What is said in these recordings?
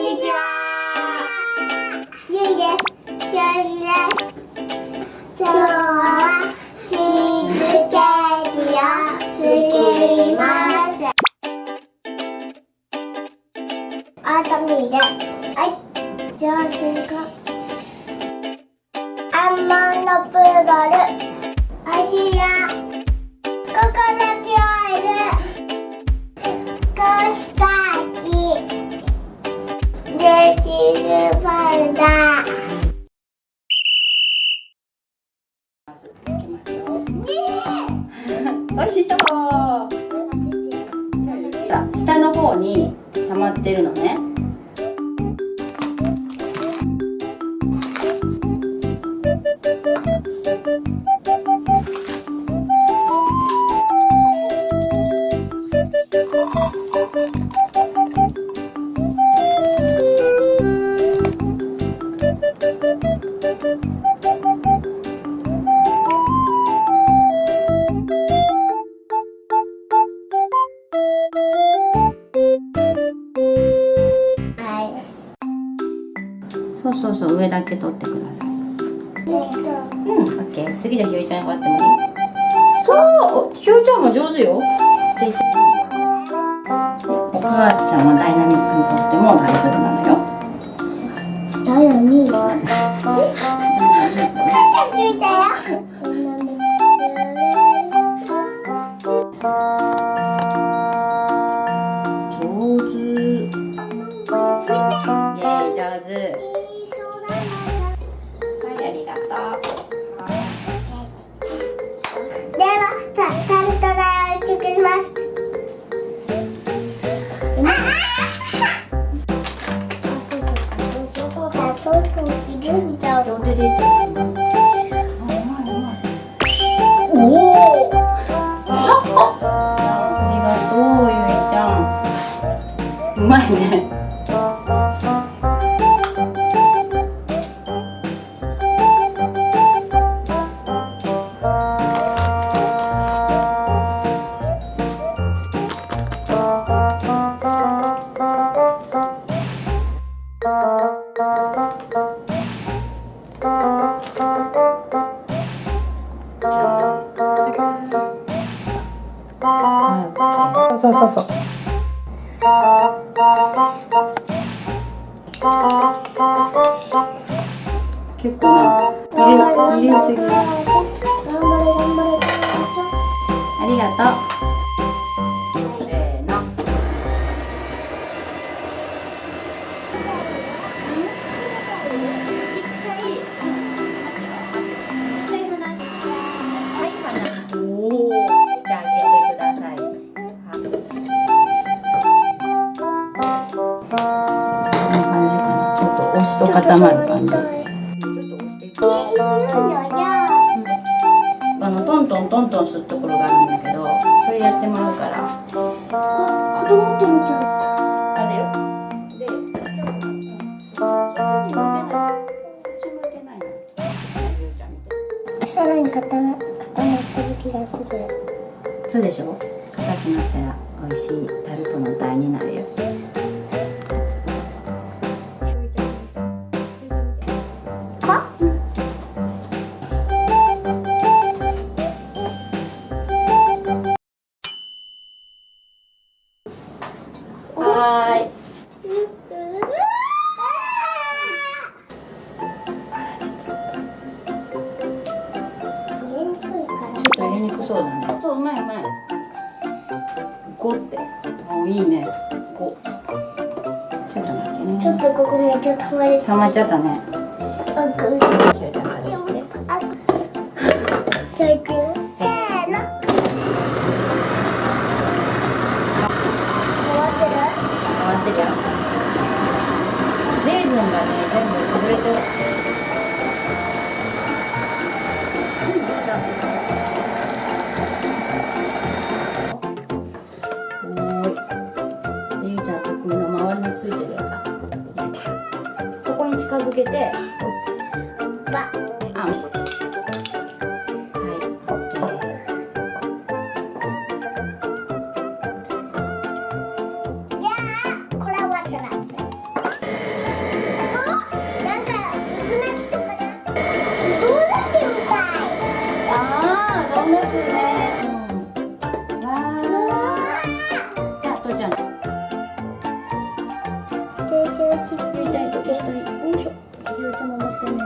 にちは。ゆいです。しおりです。今日はチーズケーキを作ります。オートミール、上州がアーモンドプードル、お塩、ココナッツオイル、コーンスターチ、でチーズパウダー。おいしそう。下の方に溜まってるのね。そうそうそう、上だけ取ってください。うん、オッケー。次じゃひよりちゃんがやってもいい？そう、ひよりちゃんも上手よ。お母ちゃんはダイナミックにとっても大丈夫なのよ。ダイナミック。母ちゃんついたよ。上手。イエーイ、上手。ありがとう。では、タルトが作ります。両手でいってみます。おお。ありがとう、ゆいちゃん。うまいね。そうそうそう。結構な入れすぎ。ありがとう。せーの。おお。じゃあ開けてください。こんな感じかな。ちょっと押すと固まる感じ。トントントントンするところがあるんだけど、それやってもらうから。子供ってみちゃう。あれよ。で、そっちに向いてない。そっち向いてないな。ゆうちゃん見て。さらに固まってる気がする。そうでしょ。硬くなったら美味しいタルトの台になるよ。はーい。入れにくそうだね。そう、うまいうまい。5って。お、いいね。5。ちょっと待ってね。ちょっとここめっちゃ溜まりそう。溜まっちゃったね。じゃあ行くよ。せーの。回ってるよ。レーズンがね、全部潰れてる。おーい。ゆうちゃん得意の周りについてるやつ。ここに近づけて。あ。しい。ゆいちゃんにとって一人。よいしょ。ゆいちゃんも持ってね。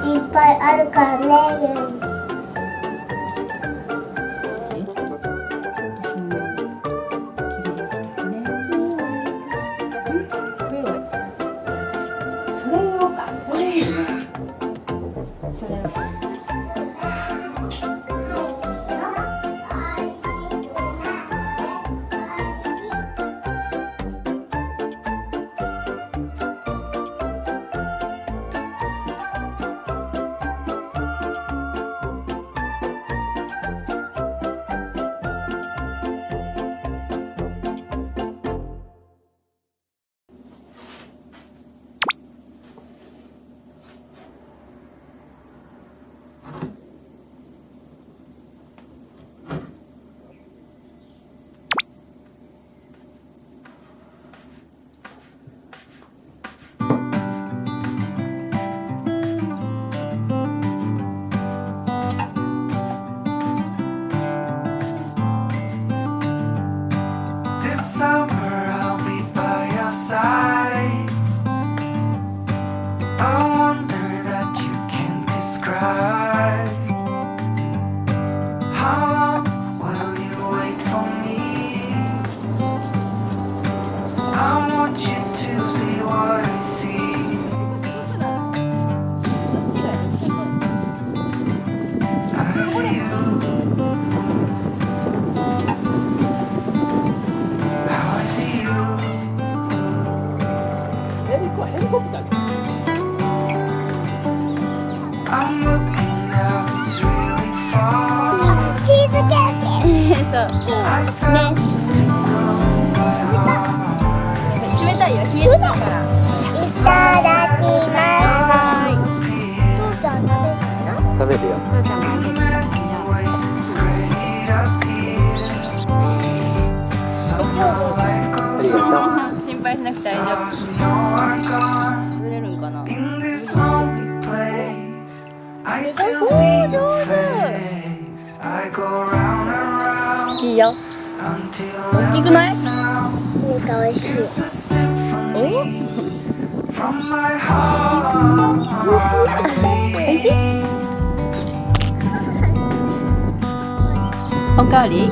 いっぱいあるからね、ゆい。それ用か。それいいね。それ。チーズケーキ。そう。ね。冷たいよ。冷えたから。いただきます。父ちゃん食べるの？食べるよ。父ちゃんもあげるよ。ありがとう。心配しなくて大丈夫。食べれるんかな。いいよ。大きくない？なんか美味しい。お？美味しい？おかわり？